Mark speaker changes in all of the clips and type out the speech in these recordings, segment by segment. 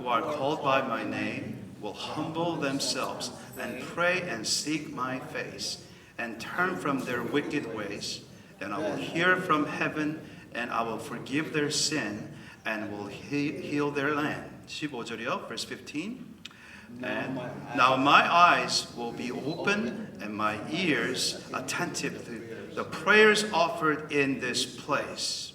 Speaker 1: are called by my name will humble themselves and pray and seek my face and turn from their wicked ways, then I will hear from heaven and I will forgive their sin and will heal their land. 15절이요. Verse 15. And now my eyes will be open and my ears attentive to the prayers offered in this place.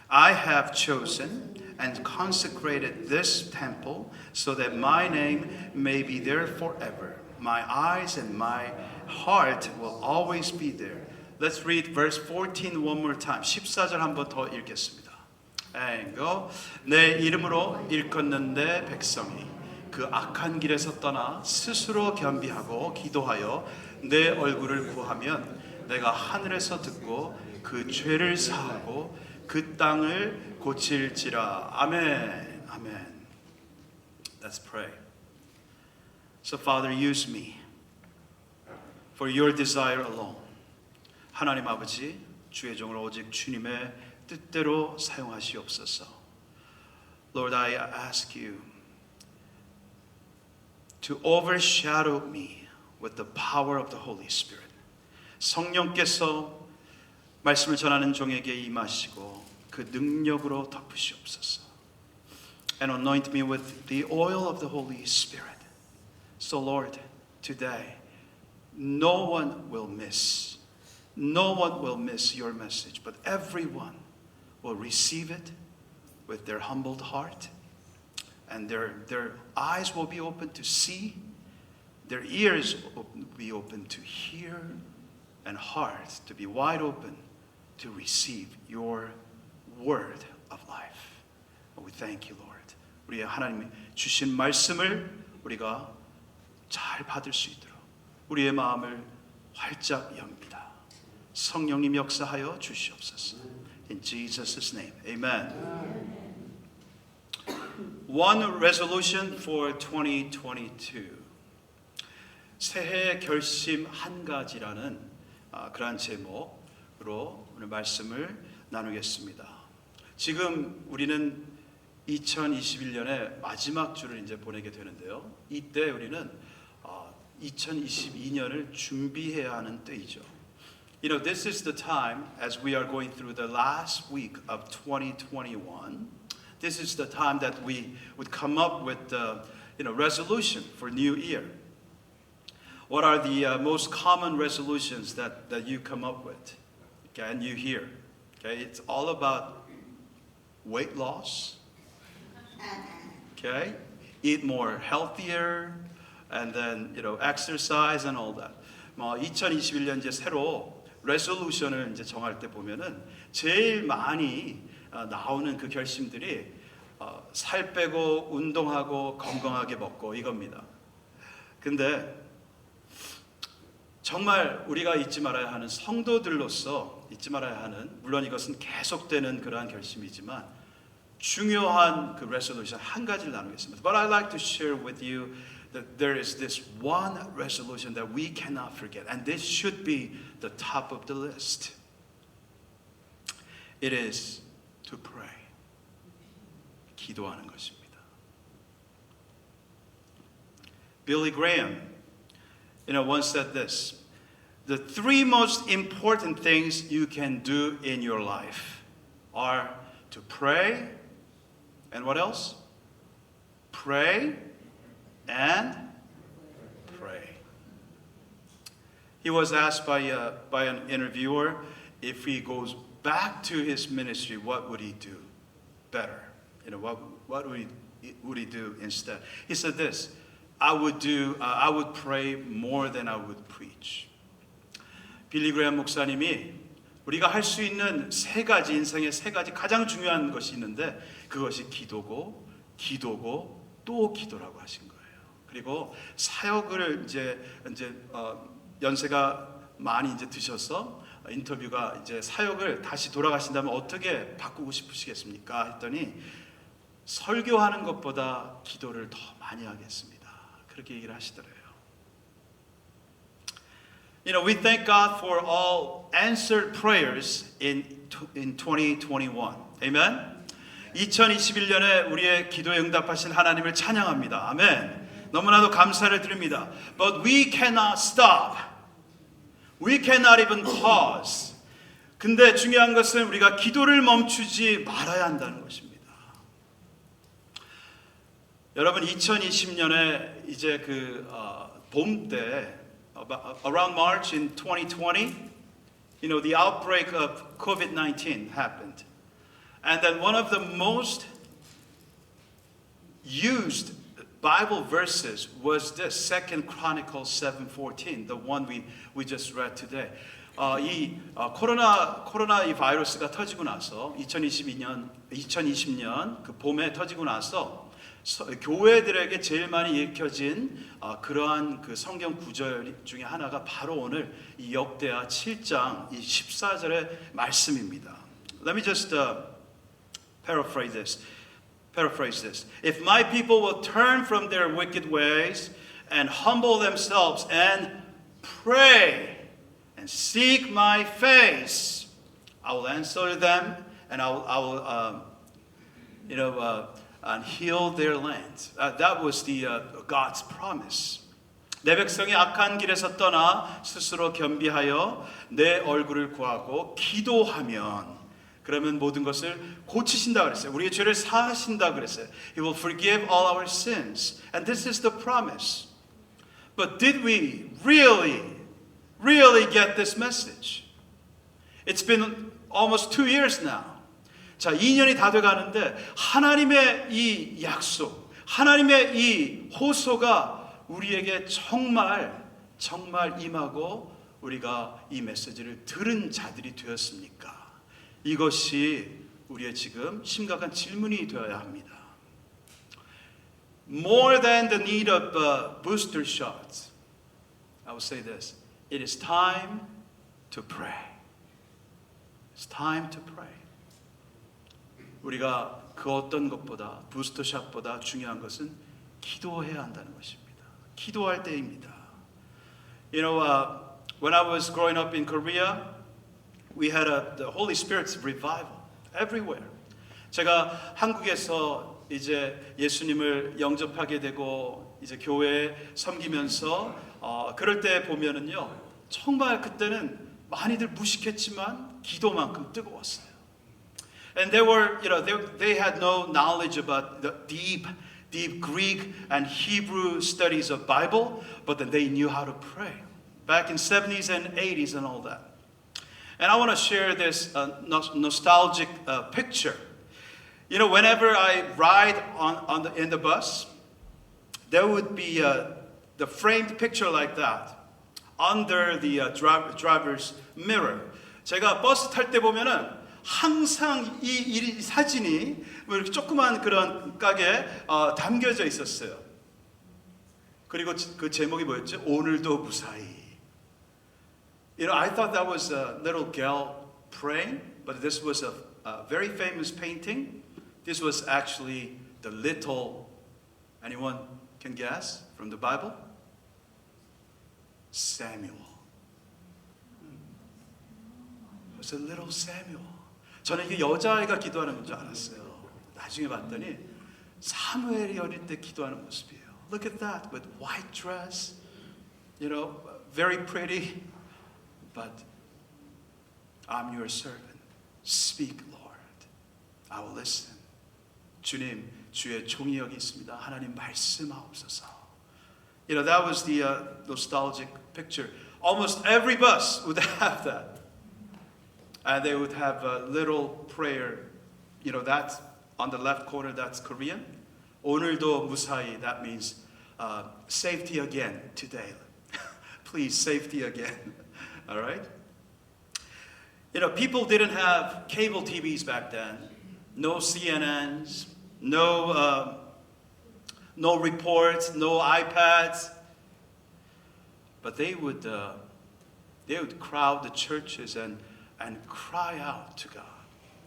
Speaker 1: I have chosen and consecrated this temple so that my name may be there forever. My eyes and my heart will always be there. Let's read verse 14 one more time. 14절 한 번 더 읽겠습니다. And go. 내 이름으로 일컫는 내 백성이 그 악한 길에서 떠나 스스로 겸비하고 기도하여 내 얼굴을 구하면 내가 하늘에서 듣고 그 죄를 사하고 그 땅을 고칠지라. 아멘. 아멘. Let's pray. So Father, use me for your desire alone. 하나님 아버지, 주의 종을 오직 주님의 뜻대로 사용하시옵소서. Lord, I ask you to overshadow me with the power of the Holy Spirit. 성령께서 말씀을 전하는 종에게 임하시고 그 능력으로 덮으시옵소서. And anoint me with the oil of the Holy Spirit. So Lord, today, no one will miss your message, but everyone will receive it with their humbled heart, and their eyes will be open to see, their ears will be open to hear, and hearts to be wide open to receive your word of life. We thank you, Lord. 우리 하나님이 주신 말씀을 우리가 잘 받을 수 있도록 우리의 마음을 활짝 엽니다. 성령님 역사하여 주시옵소서. In Jesus' name, amen. One resolution for 2022. 새해 결심 한 가지라는 그러한 제목으로 오늘 말씀을 나누겠습니다. 지금 우리는 2021년의 마지막 주를 이제 보내게 되는데요. 이때 우리는 2022년을 준비해야 하는 때이죠. You know, this is the time as we are going through the last week of 2021. This is the time that we would come up with the resolution for New Year. What are the most common resolutions that you come up with? Okay, and you hear. Okay, it's all about weight loss. Okay, eat more healthier, and then exercise and all that. 2021년 이제 새로 레솔루션을 이제 정할 때 보면은 제일 많이 나오는 그 결심들이 살 빼고 운동하고 건강하게 먹고 이겁니다. 근데 정말 우리가 잊지 말아야 하는 성도들로서 잊지 말아야 하는 물론 이것은 계속되는 그러한 결심이지만 중요한 그 레솔루션 한 가지를 나누겠습니다. But I'd like to share with you that there is this one resolution that we cannot forget, and this should be the top of the list. It is to pray. 기도하는 것입니다. Billy Graham, once said this: the three most important things you can do in your life are to pray, and what else? Pray and pray. He was asked by an interviewer if he goes back to his ministry, what would he do better? What would he do instead? He said this: I would pray more than I would preach. 빌리 그레이엄 목사님이 우리가 할 수 있는 인생의 세 가지 가장 중요한 것이 있는데 그것이 기도고 또 기도라고 하신 거예요. 그리고 사역을 이제 연세가 많이 이제 드셔서 인터뷰가 이제 사역을 다시 돌아가신다면 어떻게 바꾸고 싶으시겠습니까? 했더니 설교하는 것보다 기도를 더 많이 하겠습니다. 그렇게 얘기를 하시더래요. We thank God for all answered prayers in 2021. Amen. 2021년에 우리의 기도에 응답하신 하나님을 찬양합니다. 아멘. 너무나도 감사를 드립니다. But we cannot stop. We cannot even pause. 근데 중요한 것은 우리가 기도를 멈추지 말아야 한다는 것입니다. 여러분 2020년에 이제 봄 때 around March in 2020, you know, the outbreak of COVID-19 happened. And then one of the most used Bible verses was this, 2 Chronicles 7:14, the one we just read today. 코로나 이 바이러스가 터지고 나서 2020년 그 봄에 터지고 나서 교회들에게 제일 많이 읽혀진 그러한 그 성경 구절 중에 하나가 바로 오늘 이 역대하 7장 이 14절의 말씀입니다. Let me just paraphrase this. If my people will turn from their wicked ways and humble themselves and pray and seek my face, I will answer them and I will and heal their land. That was God's promise. 내 백성이 악한 길에서 떠나 스스로 겸비하여 내 얼굴을 구하고 기도하면 그러면 모든 것을 고치신다 그랬어요. 우리의 죄를 사하신다 그랬어요. He will forgive all our sins. And this is the promise. But did we really get this message? It's been almost 2 years now. 자, 2년이 다 돼가는데 하나님의 이 약속, 하나님의 이 호소가 우리에게 정말 임하고 우리가 이 메시지를 들은 자들이 되었습니까? 이것이 우리의 지금 심각한 질문이 되어야 합니다. More than the need of booster shots, I will say this. It is time to pray. It's time to pray. 우리가 그 어떤 것보다 부스터샷보다 중요한 것은 기도해야 한다는 것입니다. 기도할 때입니다. You know, when I was growing up in Korea, we had the Holy Spirit's revival everywhere. 제가 한국에서 이제 예수님을 영접하게 되고 이제 교회에 섬기면서 그럴 때 보면은요, 정말 그때는 많이들 무식했지만 기도만큼 뜨거웠어요. And they were, you know, they had no knowledge about the deep Greek and Hebrew studies of Bible, but then they knew how to pray. Back in 70s and 80s and all that. And I want to share this nostalgic picture. You know, whenever I ride in the bus, there would be the framed picture like that under the driver's mirror. 제가 버스 탈 때 보면은 항상 이 사진이 이렇게 조그만 그런 가게에 담겨져 있었어요. 그리고 그 제목이 뭐였죠? 오늘도 무사히. You know, I thought that was a little girl praying, but this was a very famous painting. This was actually the little, anyone can guess from the Bible? Samuel. It was a little Samuel. 저는 이게 여자아이가 기도하는 건 줄 알았어요. 나중에 봤더니 사무엘이 어릴 때 기도하는 모습이에요. Look at that with white dress, you know, very pretty. But I'm your servant. Speak, Lord. I will listen. 주님, 주의 종이 여기 있습니다. 하나님 말씀하옵소서. You know, that was the nostalgic picture. Almost every bus would have that. And they would have a little prayer. You know, that's on the left corner, that's Korean. 오늘도 무사히, that means safety again today. Please, safety again. All right? You know, people didn't have cable TVs back then. No CNNs, no reports, no iPads. But they would crowd the churches and cry out to God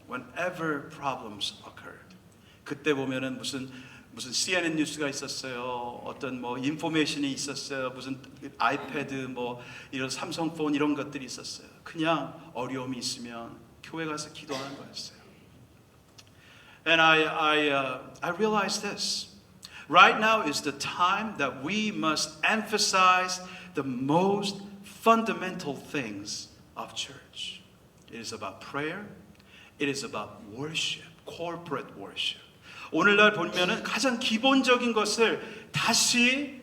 Speaker 1: whenever problems occurred. 그때 보면은 무슨 CNN 뉴스가 있었어요. 어떤 뭐 인포메이션이 있었어요. 무슨 아이패드 뭐 이런 삼성폰 이런 것들이 있었어요. 그냥 어려움이 있으면 교회 가서 기도하는 거였어요. And I realized this. Right now is the time that we must emphasize the most fundamental things of church. It is about prayer. It is about worship, corporate worship. 오늘날 보면은 가장 기본적인 것을 다시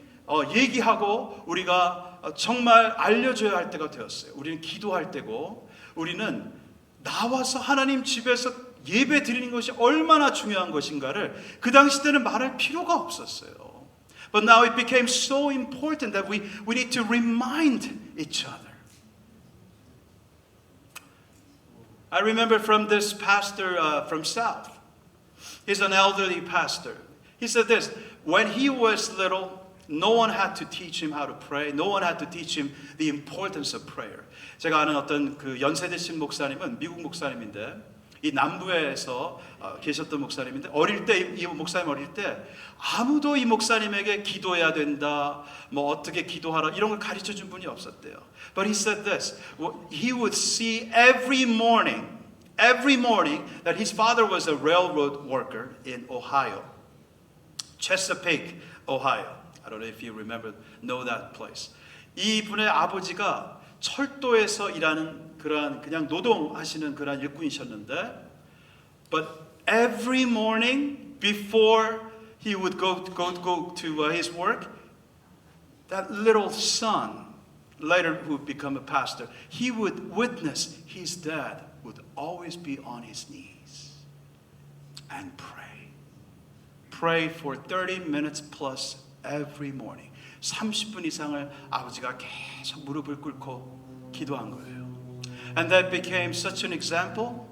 Speaker 1: 얘기하고 우리가 정말 알려줘야 할 때가 되었어요. 우리는 기도할 때고 우리는 나와서 하나님 집에서 예배 드리는 것이 얼마나 중요한 것인가를 그 당시 때는 말할 필요가 없었어요. But now it became so important that we need to remind each other. I remember from this pastor from South. He's an elderly pastor. He said this, when he was little, no one had to teach him how to pray. No one had to teach him the importance of prayer. 제가 아는 어떤 그 연세 드신 목사님은 미국 목사님인데 이 남부에서 계셨던 목사님인데 어릴 때 이 목사님 어릴 때 아무도 이 목사님에게 기도해야 된다, 뭐 어떻게 기도하라 이런 걸 가르쳐 준 분이 없었대요. But he said this, he would see every morning that his father was a railroad worker in Ohio, Chesapeake, Ohio. I don't know if you know that place. 이 분의 아버지가 철도에서 일하는 그냥 노동하시는 그런 일꾼이셨는데, but every morning before he would go to his work, that little son, later who would become a pastor, he would witness his dad would always be on his knees and pray. Pray for 30 minutes plus every morning. 30분 이상을 아버지가 계속 무릎을 꿇고 기도한 거예요. And that became such an example,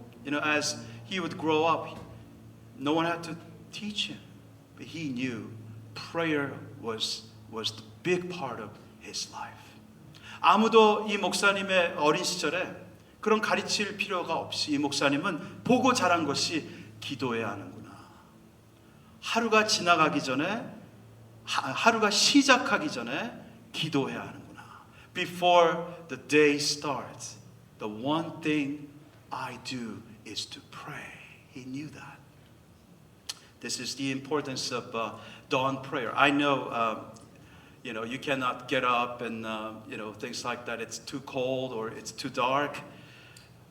Speaker 1: as he would grow up. No one had to teach him, but he knew prayer was the big part of his life. 아무도 이 목사님의 어린 시절에 그런 가르칠 필요가 없이 이 목사님은 보고 자란 것이 기도해야 하는구나. 하루가 지나가기 전에, 하루가 시작하기 전에 기도해야 하는구나. Before the day starts, the one thing I do is to pray. He knew that. This is the importance of dawn prayer. I know, you cannot get up and, things like that. It's too cold or it's too dark.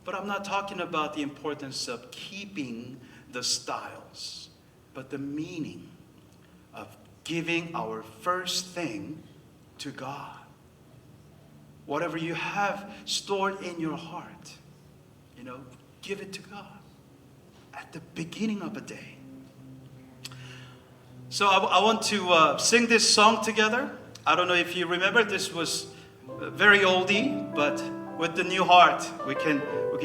Speaker 1: But I'm not talking about the importance of keeping the styles, but the meaning of giving our first thing to God. Whatever you have stored in your heart, give it to God at the beginning of a day. So I want to sing this song together. I don't know if you remember, this was very oldie, but with the new heart, we can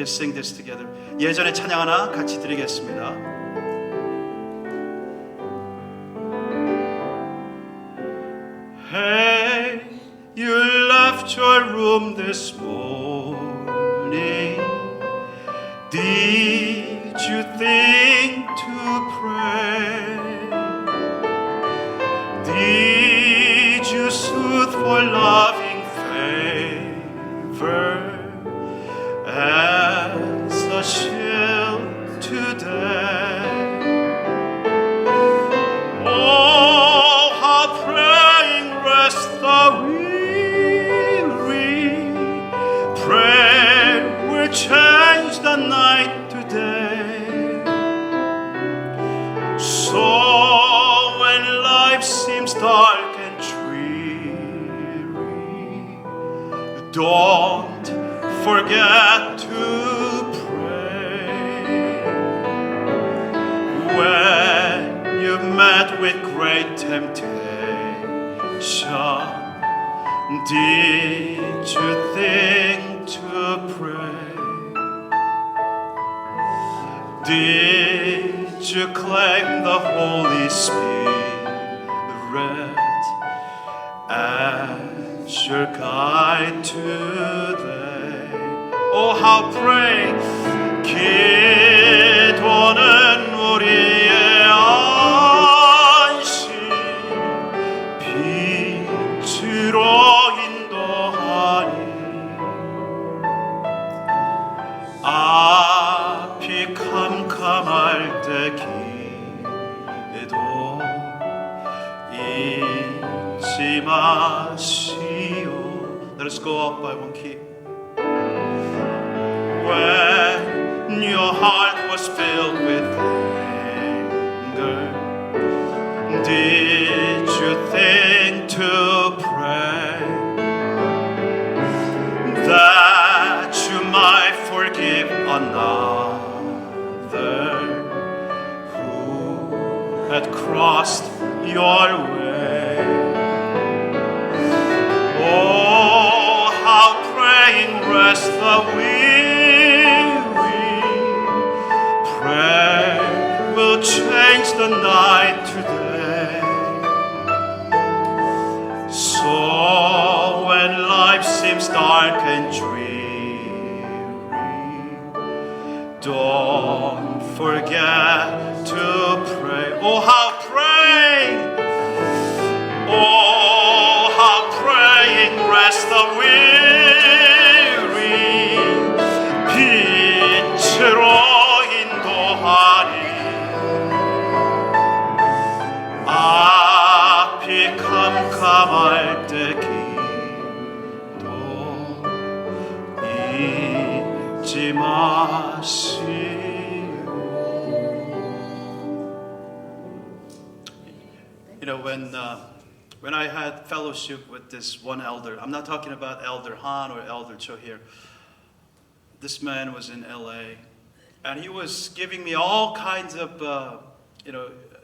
Speaker 1: sing this together. 예전의 찬양 하나 같이 드리겠습니다. Hey, you left your room this morning. Did you think to pray? Did you soothe for loving favor as a shield today? Oh, how praying rests the weary. Prayer will change the night today. So when life seems dark and dreary, don't forget to pray. When you've met with great temptation, did you think to pray? Did you claim the Holy Spirit as your guide today? Oh, how pray! 기도는 우리의 안식, 빛으로 인도하니 앞이 캄캄할 때 잊지 마시오. Let us go up by one key. When your heart was filled with anger, did you think to pray that you might forgive another who had crossed your way? Oh, how praying rests the weary. Prayer will change the night to day. So when life seems dark and dreary, don't forget to pray. Oh, how praying! Oh, how praying rests the weary. 빛으로 인도하리. 앞이 캄캄할 때 기도 잊지 마시오. You know, when I had fellowship with this one elder, I'm not talking about Elder Han or Elder Cho here. This man was in LA, and he was giving me all kinds of,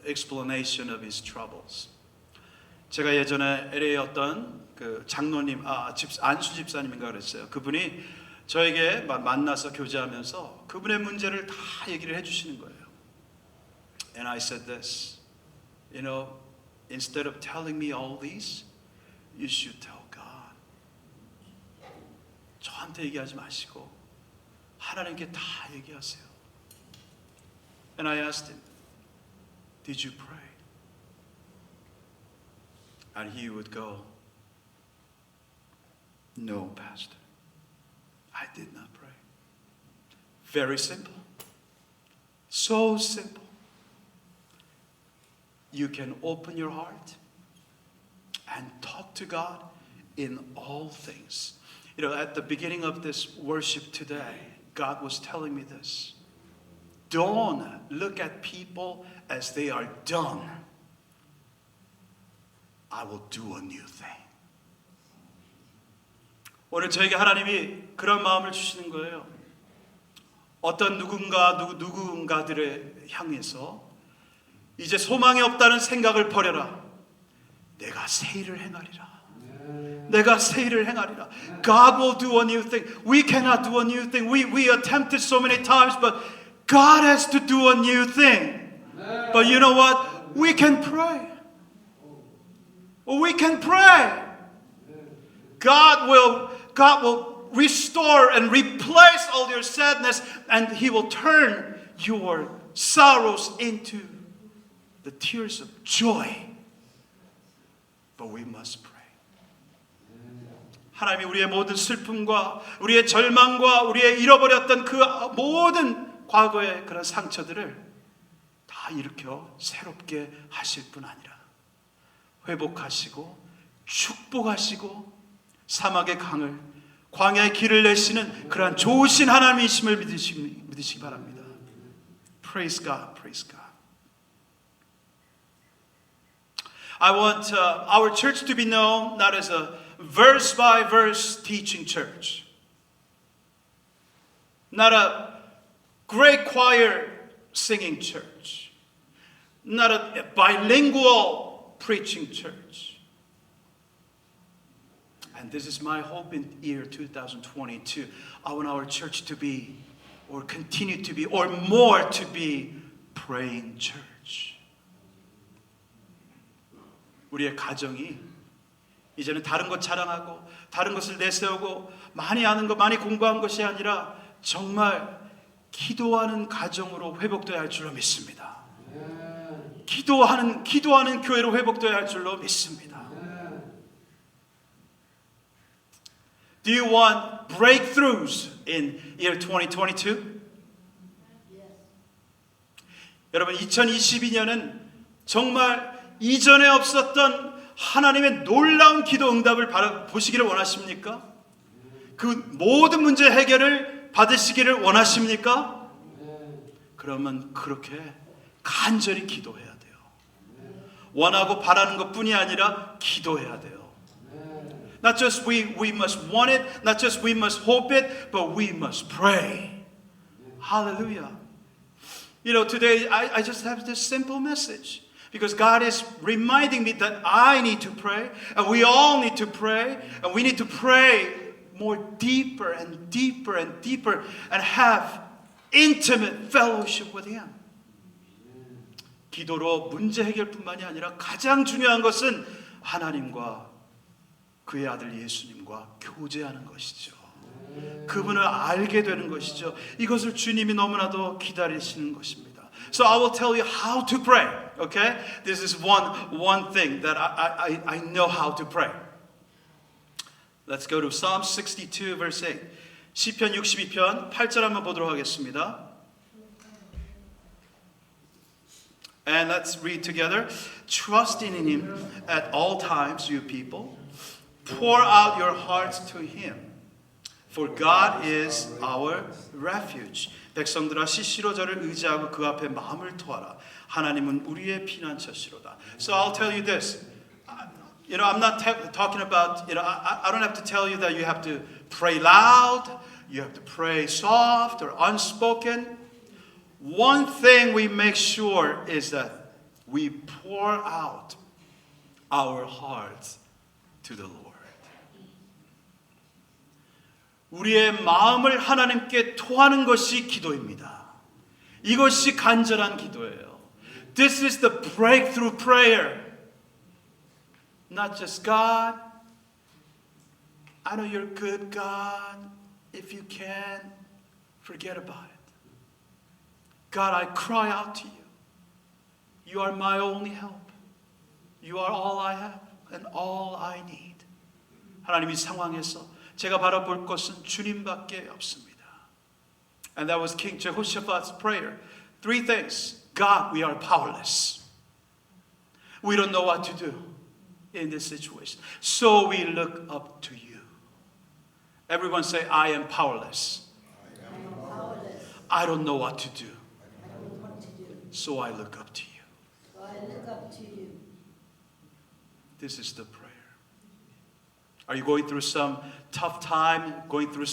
Speaker 1: explanation of his troubles. 제가 예전에 LA에 어떤 그 장로님, 안수 집사님인가 그랬어요. 그분이 저에게 만나서 교제하면서 그분의 문제를 다 얘기를 해주시는 거예요. And I said this, instead of telling me all these, you should tell God. 저한테 얘기하지 마시고 하나님께 다 얘기하세요. And I asked him, did you pray? And he would go, no, Pastor, I did not pray. Very simple. So simple. You can open your heart and talk to God in all things. At the beginning of this worship today, God was telling me this. Don't look at people as they are done. I will do a new thing. 오늘 저에게 하나님이 그런 마음을 주시는 거예요. 어떤 누군가들을 향해서 이제 소망이 없다는 생각을 버려라. 내가 새 일을 행하리라. 내가 새 일을 행하리라. God will do a new thing. We cannot do a new thing. We attempted so many times, but God has to do a new thing. But you know what? We can pray. We can pray. God will restore and replace all your sadness, and He will turn your sorrows into the tears of joy. But we must pray. 하나님이 우리의 모든 슬픔과 우리의 절망과 우리의 잃어버렸던 그 모든 과거의 그런 상처들을 다 일으켜 새롭게 하실 뿐 아니라 회복하시고 축복하시고 사막의 강을 광야의 길을 내시는 그러한 좋으신 하나님이심을 믿으시기 바랍니다. Praise God, praise God. I want our church to be known not as a verse-by-verse teaching church, not a great choir singing church, not a bilingual preaching church. And this is my hope in year 2022. I want our church to be, or continue to be, or more to be, praying church. 우리의 가정이 이제는 다른 것 자랑하고 다른 것을 내세우고 많이 아는 것, 많이 공부한 것이 아니라 정말 기도하는 가정으로 회복되어야 할 줄로 믿습니다. 기도하는 교회로 회복되어야 할 줄로 믿습니다. Do you want breakthroughs in year 2022? 여러분, 2022년은 정말 이전에 없었던 하나님의 놀라운 기도 응답을 보시기를 원하십니까? 그 모든 문제 해결을 받으시기를 원하십니까? 그러면 그렇게 간절히 기도해야 돼요. 원하고 바라는 것뿐이 아니라 기도해야 돼요. Not just we must want it, not just we must hope it, but we must pray. Hallelujah. You know, today I just have this simple message. Because God is reminding me that I need to pray, and we all need to pray, and we need to pray more deeper and deeper and deeper and have intimate fellowship with Him. 기도로 문제 해결뿐만이 아니라 가장 중요한 것은 하나님과 그의 아들 예수님과 교제하는 것이죠. 그분을 알게 되는 것이죠. 이것을 주님이 너무나도 기다리시는 것입니다. So I will tell you how to pray. Okay? This is one thing that I know how to pray. Let's go to Psalm 62 verse 8. 시편 62편 8절 한번 보도록 하겠습니다. And let's read together. Trust in Him at all times, you people. Pour out your hearts to Him. For God is our refuge. 백성들아 시시로 저를 의지하고 그 앞에 마음을 토하라. 하나님은 우리의 피난처시로다. So I'll tell you this. You know, I'm not talking about, you know, I don't have to tell you that you have to pray loud, you have to pray soft or unspoken. One thing we make sure is that we pour out our hearts to the Lord. 우리의 마음을 하나님께 토하는 것이 기도입니다. 이것이 간절한 기도예요. This is the breakthrough prayer. Not just God, I know you're good, God. If you can, forget about it. God, I cry out to you. You are my only help. You are all I have and all I need. 하나님 이 상황에서 제가 바라볼 것은 주님밖에 없습니다. And that was King Jehoshaphat's prayer. Three things. God, we are powerless. We don't know what to do in this situation. So we look up to you. Everyone say, I am powerless. I don't know what to do. So I look up to you. This is the prayer. Are you going through some tough time, going through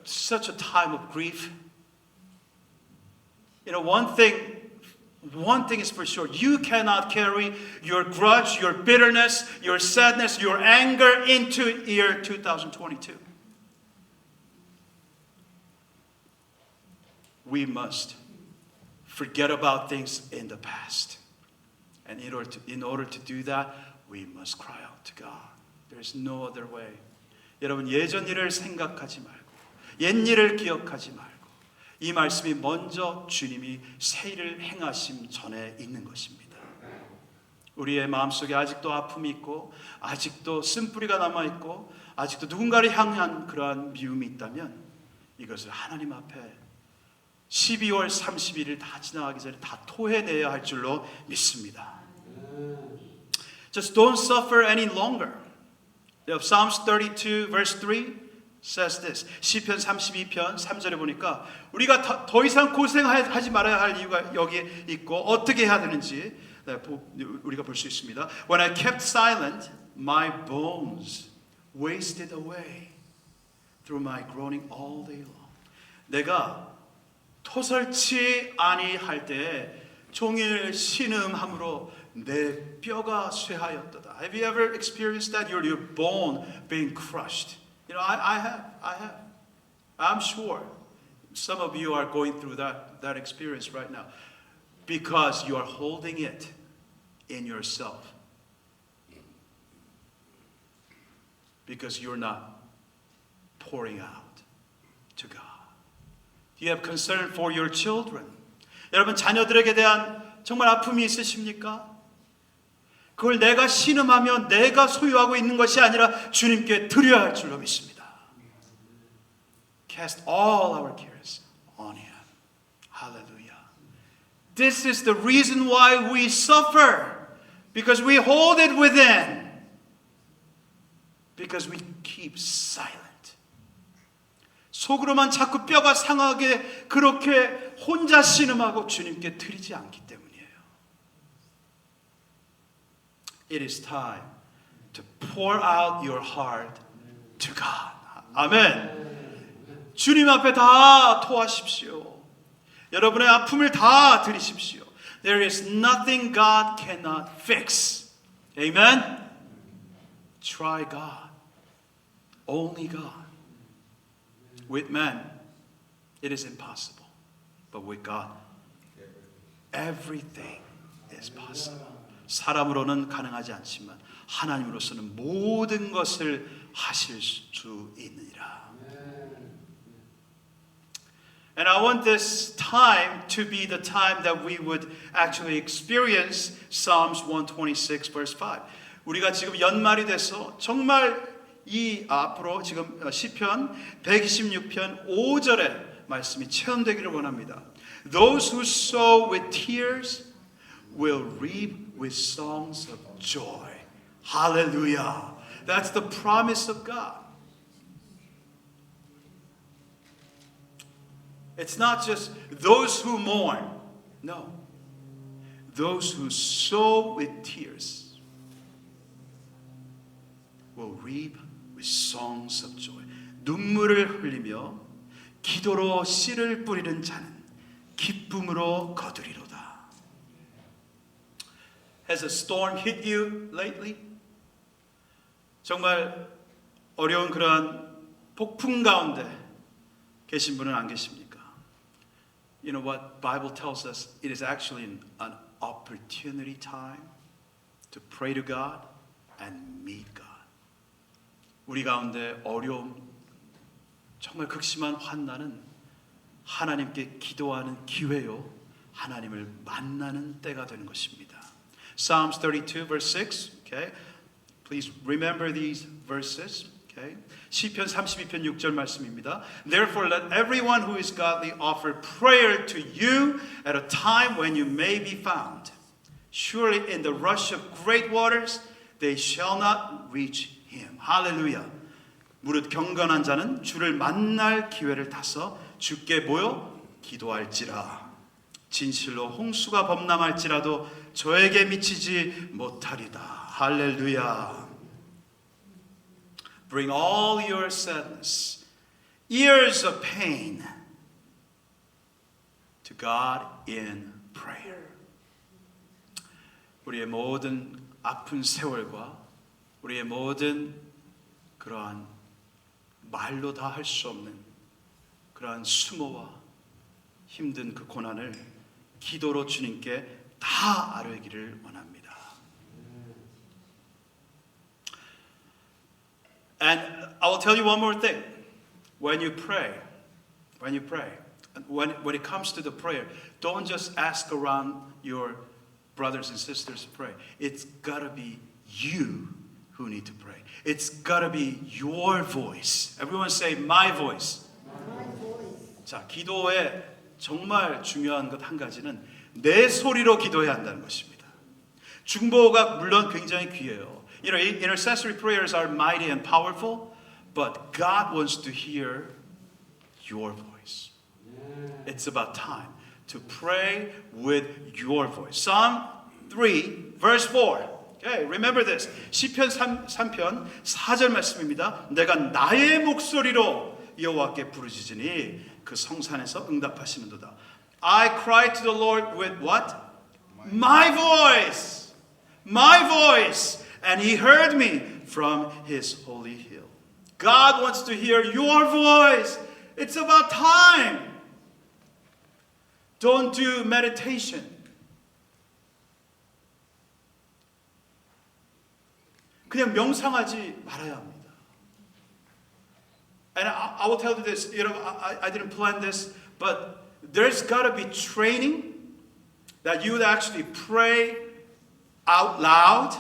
Speaker 1: such a time of grief? You know, one thing is for sure. You cannot carry your grudge, your bitterness, your sadness, your anger into year 2022. We must forget about things in the past. And in order to do that, we must cry out to God. There's no other way. 여러분 예전 일을 생각하지 말고 옛 일을 기억하지 말고 이 말씀이 먼저 주님이 새 일을 행하심 전에 있는 것입니다. 우리의 마음속에 아직도 아픔이 있고 아직도 쓴뿌리가 남아있고 아직도 누군가를 향한 그러한 미움이 있다면 이것을 하나님 앞에 12월 30일을 다 지나가기 전에 다 토해내야 할 줄로 믿습니다. Just don't suffer any longer. Psalms 32 verse 3 says this. 시편 32편 3절에 보니까 우리가 더 이상 고생하지 말아야 할 이유가 여기에 있고 어떻게 해야 되는지 우리가 볼 수 있습니다. When I kept silent, my bones wasted away through my groaning all day long. 내가 토설치 아니할 때에 종일 신음함으로 내 뼈가 쇠하였도다. Have you ever experienced that? Your bone being crushed. You know, I have. I'm sure some of you are going through that experience right now because you are holding it in yourself. Because you're not pouring out to God. Do you have concern for your children? 여러분 자녀들에게 대한 정말 아픔이 있으십니까? 그걸 내가 신음하며 내가 소유하고 있는 것이 아니라 주님께 드려야 할 줄로 믿습니다. Cast all our cares on Him. Hallelujah. This is the reason why we suffer. Because we hold it within. Because we keep silent. 속으로만 자꾸 뼈가 상하게 그렇게 혼자 신음하고 주님께 드리지 않기 때문이에요. It is time to pour out your heart to God. 아멘. 주님 앞에 다 토하십시오. 여러분의 아픔을 다 드리십시오. There is nothing God cannot fix. Amen. Try God. Only God. With man, it is impossible. But with God, everything is possible. 사람으로는 가능하지 않지만 하나님으로서는 모든 것을 하실 수 있느니라. And I want this time to be the time that we would actually experience Psalms 126 verse 5. 우리가 지금 연말이 돼서 정말 이 앞으로 지금 시편 126편 5절의 말씀이 체험되기를 원합니다. Those who sow with tears will reap with songs of joy. Hallelujah. That's the promise of God. It's not just those who mourn. No. Those who sow with tears will reap with songs of joy. 눈물을 흘리며 기도로 씨를 뿌리는 자는 기쁨으로 거두리로다. Has a storm hit you lately? 정말 어려운 그러한 폭풍 가운데 계신 분은 안 계십니까? You know what Bible tells us? It is actually an opportunity time to pray to God and meet God. 우리 가운데 어려움, 정말 극심한 환난은 하나님께 기도하는 기회요, 하나님을 만나는 때가 되는 것입니다. Psalms 32 verse 6. Okay, please remember these verses. Okay, 시편 32편 6절 말씀입니다. Therefore let everyone who is godly offer prayer to you at a time when you may be found. Surely in the rush of great waters they shall not reach him. 할렐루야. 무릇 경건한 자는 주를 만날 기회를 타서 주께 모여 기도할지라. 진실로 홍수가 범람할지라도 저에게 미치지 못하리다. 할렐루야. Bring all your sadness, years of pain to God in prayer. 우리의 모든 아픈 세월과 우리의 모든 그러한 말로 다 할 수 없는 그러한 수모와 힘든 그 고난을 기도로 주님께 다 아뢰기를 원합니다. And I will tell you one more thing. When you pray, when it comes to the prayer, don't just ask around your brothers and sisters to pray. It's got to be you who need to pray. It's got to be your voice. Everyone say my voice.
Speaker 2: My voice.
Speaker 1: 자, 기도에 정말 중요한 것 한 가지는 내 소리로 기도해야 한다는 것입니다. 중보가 물론 굉장히 귀해요. You know, intercessory prayers are mighty and powerful, but God wants to hear your voice. It's about time to pray with your voice. Psalm 3, verse 4. Okay, remember this. 시편 3편 4절 말씀입니다. 내가 나의 목소리로 여호와께 부르짖으니 그 성산에서 응답하시는도다. I cry to the Lord with what? My voice. My voice. And he heard me from his holy hill. God wants to hear your voice. It's about time. Don't do meditation. 그냥 명상하지 말아야 합니다. And I will tell you this, you know, I didn't plan this, but there's got to be training that you would actually pray out loud,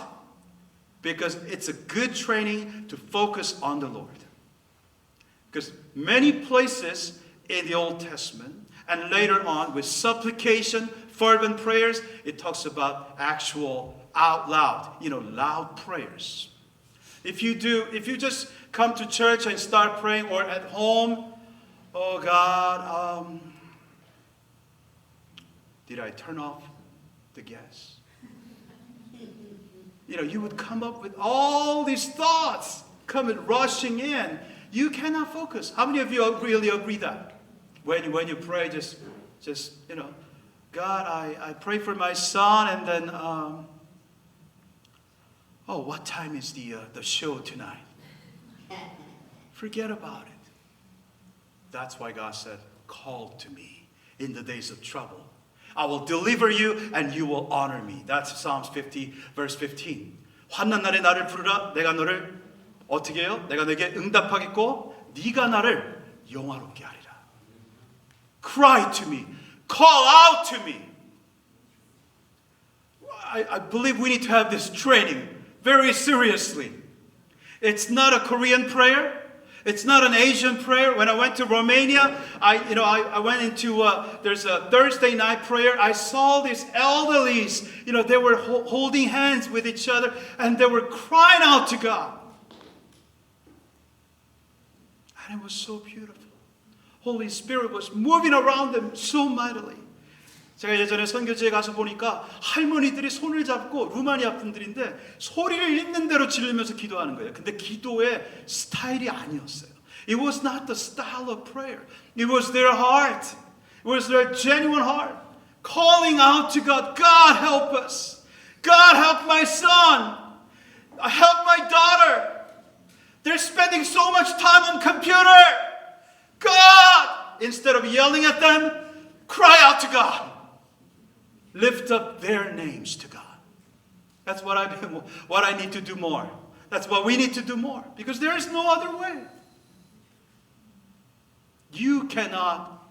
Speaker 1: because it's a good training to focus on the Lord. Because many places in the Old Testament and later on with supplication, fervent prayers, it talks about actual out loud, loud prayers. If you just come to church and start praying, or at home, oh God, did I turn off the gas? You would come up with all these thoughts coming rushing in. You cannot focus. How many of you really agree that? When you pray, just God, I pray for my son, and then, what time is the show tonight? Forget about it. That's why God said, call to me in the days of trouble. I will deliver you and you will honor me. That's Psalms 50 verse 15. 환난 날에 나를 부르라. 내가 너를 어떻게 해요? 내가 내게 응답하겠고 네가 나를 영화롭게 하리라. Cry to me. Call out to me. I believe we need to have this training very seriously. It's not a Korean prayer. It's not an Asian prayer. When I went to Romania, I went into, there's a Thursday night prayer. I saw these elderlies, they were holding hands with each other and they were crying out to God. And it was so beautiful. Holy Spirit was moving around them so mightily. 제가 예전에 선교지에 가서 보니까 할머니들이 손을 잡고 루마니아 분들인데 소리를 있는 대로 지르면서 기도하는 거예요. 근데 기도의 스타일이 아니었어요. It was not the style of prayer. It was their heart. It was their genuine heart. Calling out to God, God help us. God help my son. Help my daughter. They're spending so much time on computer. God! Instead of yelling at them, cry out to God. Lift up their names to God. That's what I need to do more. That's what we need to do more. Because there is no other way. You cannot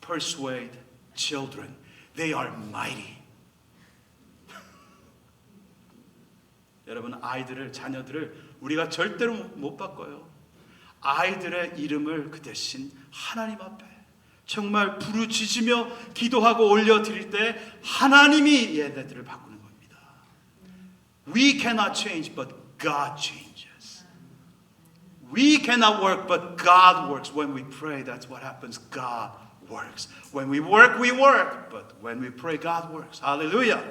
Speaker 1: persuade children. They are mighty. 여러분, 자녀들을 우리가 절대로 못 바꿔요. 아이들의 이름을 그 대신 하나님 앞에 정말 부르짖으며 기도하고 올려드릴 때 하나님이 얘네들을 바꾸는 겁니다. We cannot change, but God changes. We cannot work, but God works. When we pray, that's what happens. God works. When we work, we work. But when we pray, God works. Hallelujah.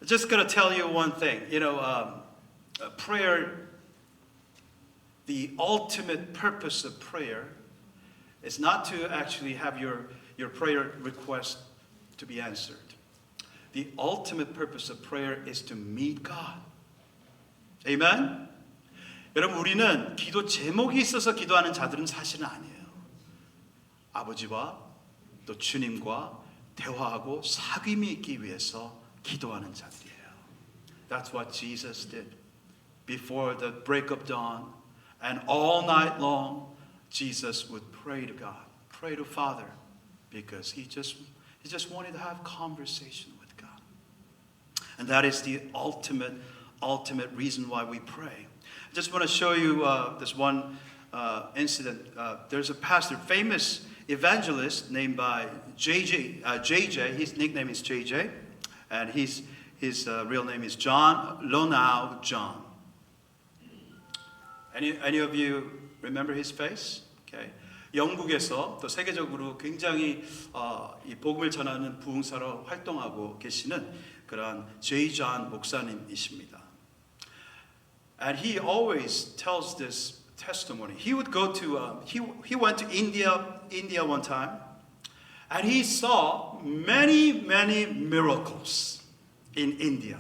Speaker 1: I'm just going to tell you one thing. Prayer, the ultimate purpose of prayer is not to actually have your prayer request to be answered. The ultimate purpose of prayer is to meet God. Amen? 여러분, 우리는 기도 제목이 있어서 기도하는 자들은 사실은 아니에요. 아버지와 또 주님과 대화하고 사귐이 있기 위해서 기도하는 자들이에요. That's what Jesus did. Before the break of dawn and all night long, Jesus would pray to God, pray to Father, because he just wanted to have conversation with God. And that is the ultimate reason why we pray. I just want to show you this one incident. There's a pastor, famous evangelist named by JJ. His nickname is JJ, and his real name is John Lonau John. Any of you remember his face? Okay. 영국에서 또 세계적으로 굉장히 이 복음을 전하는 부흥사로 활동하고 계시는 그런 J. John 목사님이십니다. And he always tells this testimony. He would go to he went to India one time, and he saw many miracles in India.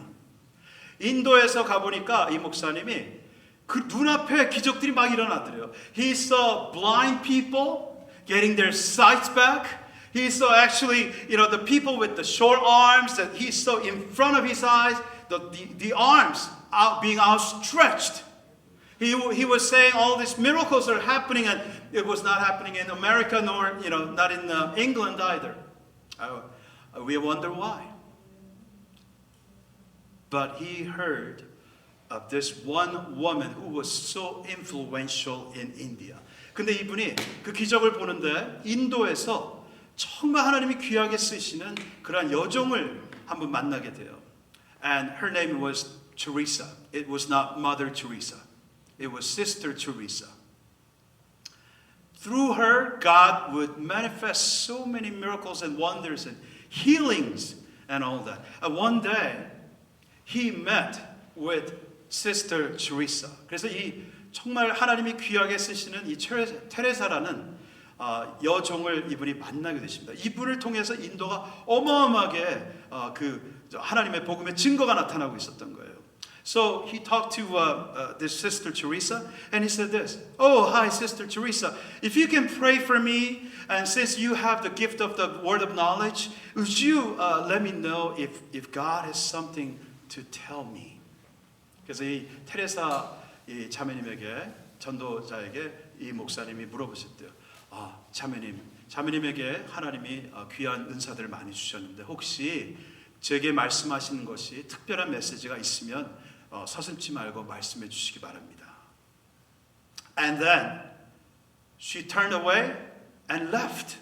Speaker 1: 인도에서 가보니까 이 목사님이 그 눈앞에 기적들이 막 일어나더래요. He saw blind people getting their sights back. He saw actually, the people with the short arms that he saw in front of his eyes, the arms being outstretched. He was saying all these miracles are happening, and it was not happening in America nor not in England either. We wonder why. But he heard of this one woman who was so influential in India. 근데 이분이 그 기적을 보는데 인도에서 정말 하나님이 귀하게 쓰시는 그러한 여종을 한번 만나게 돼요. And her name was Teresa. It was not Mother Teresa. It was Sister Teresa. Through her, God would manifest so many miracles and wonders and healings and all that. And one day, he met with Sister Teresa. 그래서 이 정말 하나님이 귀하게 쓰시는 이 테레사라는 여종을 이분이 만나게 되십니다. 이분을 통해서 인도가 어마어마하게 그 하나님의 복음의 증거가 나타나고 있었던 거예요. So he talked to this Sister Teresa, and he said this, "Oh, hi, Sister Teresa. If you can pray for me, and since you have the gift of the word of knowledge, would you let me know if God has something to tell me?" 그래서 이 테레사 이 자매님에게 전도자에게 이 목사님이 물어보셨대요. 자매님에게 하나님이 귀한 은사들을 많이 주셨는데 혹시 제게 말씀하시는 것이 특별한 메시지가 있으면 서슴지 말고 말씀해 주시기 바랍니다. And then she turned away and left.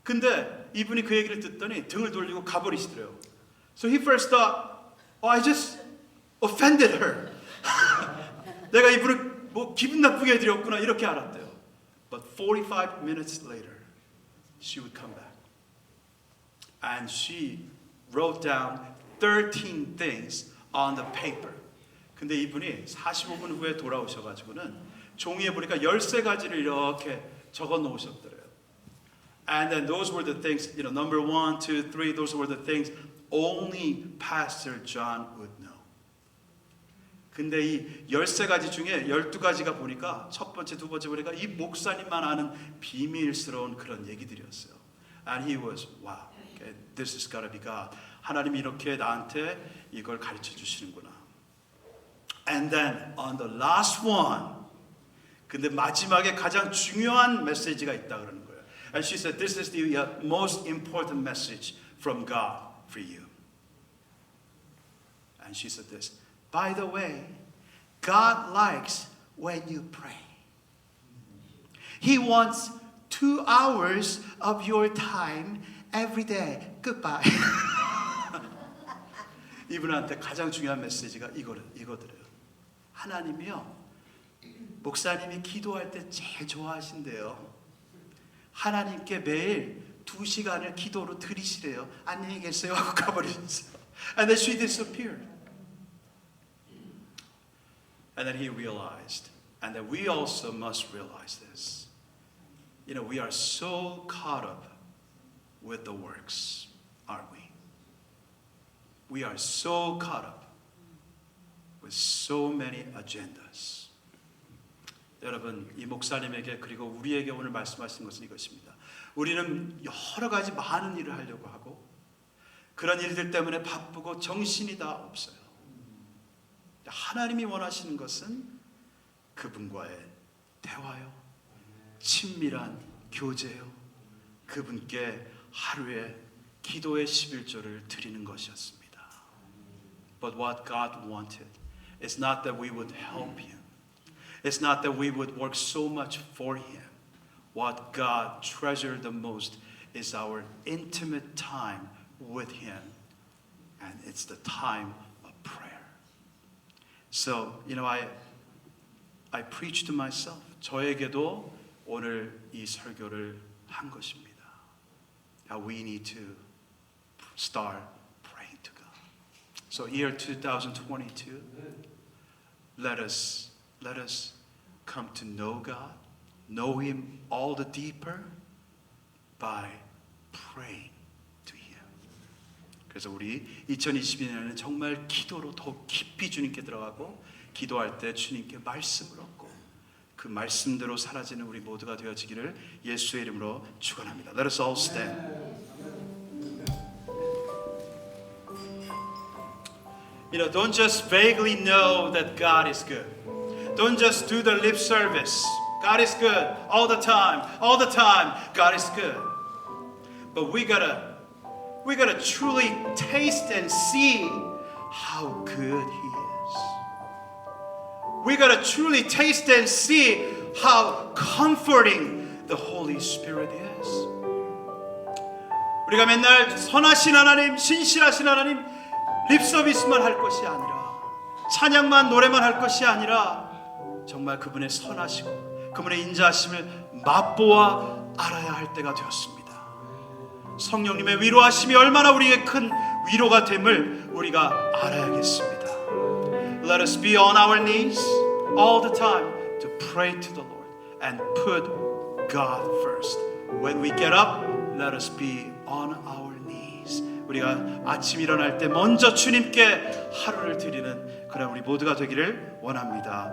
Speaker 1: 근데 이분이 그 얘기를 듣더니 등을 돌리고 가버리시더래요. So he first thought, I just offended her. 내가 이분을 뭐 기분 나쁘게 해드렸구나 이렇게 알았대요. But 45 minutes later, she would come back. And she wrote down 13 things on the paper. 근데 이분이 45분 후에 돌아오셔가지고는 종이에 보니까 13가지를 이렇게 적어 놓으셨더래요. And then those were the things, number 1, 2, 3, those were the things only Pastor John would know. 근데 이 13가지 중에 12가지가 보니까 첫 번째, 두 번째 보니까 이 목사님만 아는 비밀스러운 그런 얘기들이었어요. And he was, wow, okay, this is gotta be God. 하나님이 이렇게 나한테 이걸 가르쳐 주시는구나. And then on the last one, 근데 마지막에 가장 중요한 메시지가 있다 그러는 거예요. And she said, this is the most important message from God for you. And she said this, by the way, God likes when you pray. He wants 2 hours of your time every day. Goodbye. 이분한테 가장 중요한 메시지가 이거더래요. 하나님이요, 목사님이 기도할 때 제일 좋아하신대요. 하나님께 매일 2시간을 기도로 드리시래요. 안녕히 계세요 하고 가버리셨어요. And then she disappeared. And then he realized, and that we also must realize this. We are so caught up with the works, aren't we? We are so caught up with so many agendas. 여러분, 이 목사님에게 그리고 우리에게 오늘 말씀하신 것은 이것입니다. 우리는 여러 가지 많은 일을 하려고 하고 그런 일들 때문에 바쁘고 정신이 다 없어요. 하나님이 원하시는 것은 그분과의 대화요, 친밀한 교제요, 그분께 하루에 기도의 11조를 드리는 것이었습니다. But what God wanted is not that we would help Him. It's not that we would work so much for Him. What God treasured the most is our intimate time with Him. And it's the time of prayer. So, I preach to myself. 저에게도 오늘 이 설교를 한 것입니다. How we need to start praying to God. So, year 2022, let us come to know God, know Him all the deeper by praying to Him. 그래서 우리 2022년에는 정말 기도로 더 깊이 주님께 들어가고 기도할 때 주님께 말씀을 얻고 그 말씀대로 사라지는 우리 모두가 되어지기를 예수의 이름으로 축원합니다. Let us all stand. Don't just vaguely know that God is good. Don't just do the lip service. God is good all the time. All the time, God is good. But we gotta truly taste and see how good He is. We gotta truly taste and see how comforting the Holy Spirit is. 우리가 맨날 선하신 하나님, 신실하신 하나님 립서비스만 할 것이 아니라, 찬양만 노래만 할 것이 아니라 정말 그분의 선하시고 그분의 인자하심을 맛보아 알아야 할 때가 되었습니다. 성령님의 위로하심이 얼마나 우리에게 큰 위로가 됨을 우리가 알아야겠습니다. Let us be on our knees all the time to pray to the Lord and put God first. When we get up, let us be on our knees. 우리가 아침 일어날 때 먼저 주님께 하루를 드리는 그런 우리 모두가 되기를 원합니다.